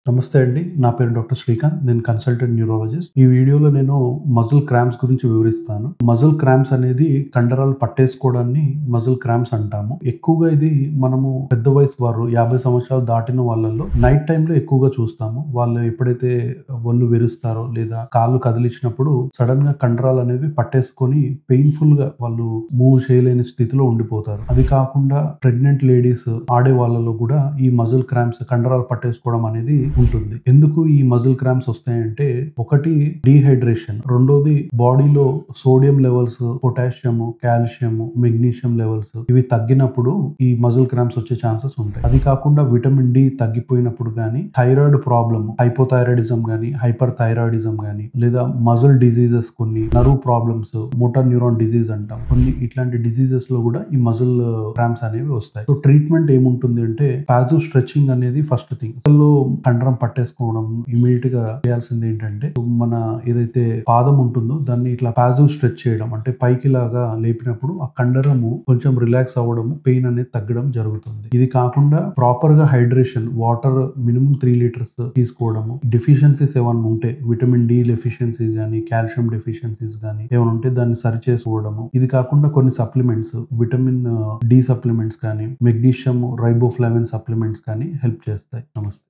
నమస్తే అండి. నా పేరు డాక్టర్ శ్రీకాంత్. నేను కన్సల్టెంట్ న్యూరాలజిస్ట్. ఈ వీడియోలో నేను మజిల్ క్రాంప్స్ గురించి వివరిస్తాను. మజిల్ క్రాంప్స్ అనేది కండరాలు పట్టేసుకోవడాన్ని మజిల్ క్రాంప్స్ అంటాము. ఎక్కువగా ఇది మనము పెద్ద వయసు వారు 50 సంవత్సరాలు దాటిన వాళ్ళలో నైట్ టైమ్‌లో ఎక్కువగా చూస్తాము. వాళ్ళు ఎప్పుడైతే ఒళ్ళు విరుస్తారో లేదా కాళ్ళు కదిలించినప్పుడు సడెన్‌గా కండరాలు అనేవి పట్టేసుకొని పెయిన్‌ఫుల్‌గా వాళ్ళు మూవ్ చేయలేని స్థితిలో ఉండిపోతారు. అది కాకుండా ప్రెగ్నెంట్ లేడీస్ ఆడే వాళ్ళలో కూడా ఈ మజిల్ క్రాంప్స్ కండరాలు పట్టేసుకోవడం అనేది ఉంటుంది. ఎందుకు ఈ మజిల్ క్రాంప్స్ వస్తాయంటే ఒకటి డీహైడ్రేషన్, రెండోది బాడీలో sodium levels, potassium, calcium, magnesium levels ఇవి తగ్గినప్పుడు ఈ మజిల్ క్రాంప్స్ వచ్చే ఛాన్సెస్ ఉంటాయి. అది కాకుండా విటమిన్ డి తగ్గిపోయినప్పుడు గానీ, థైరాయిడ్ ప్రాబ్లమ్, హైపోథైరాయిడిజం గానీ, హైపర్ థైరాయిడిజం గానీ, లేదా మజిల్ డిజీజెస్, కొన్ని nerve problems, motor neuron disease అంటాం, కొన్ని ఇట్లాంటి డిజీజెస్ లో కూడా ఈ మజిల్ క్రాంప్స్ అనేవి వస్తాయి. సో ట్రీట్మెంట్ ఏముంటుంది అంటే పాసివ్ స్ట్రెచింగ్ అనేది ఫస్ట్ థింగ్. అసలు కండరం పట్టేసుకోవడం ఇమీడియట్ గా చేయాల్సింది ఏంటంటే మన ఏదైతే పాదం ఉంటుందో దాన్ని ఇట్లా పాసివ్ స్ట్రెచ్ చేయడం, అంటే పైకి లాగా లేపినప్పుడు ఆ కండరము కొంచెం రిలాక్స్ అవ్వడము, పెయిన్ అనేది తగ్గడం జరుగుతుంది. ఇది కాకుండా ప్రాపర్ గా హైడ్రేషన్, వాటర్ మినిమం 3 లీటర్స్ తీసుకోవడము, డెఫిషియన్సీస్ ఏమైనా ఉంటే విటమిన్ డి డెఫిషియన్సీస్ గానీ, కాల్షియం డెఫిషియన్సీస్ గానీ ఏమైనా ఉంటే దాన్ని సరి చేసుకోవడము. ఇది కాకుండా కొన్ని సప్లిమెంట్స్, విటమిన్ డి సప్లిమెంట్స్ కానీ, మెగ్నీషియం రైబోఫ్లావిన్ సప్లిమెంట్స్ కానీ హెల్ప్ చేస్తాయి. నమస్తే.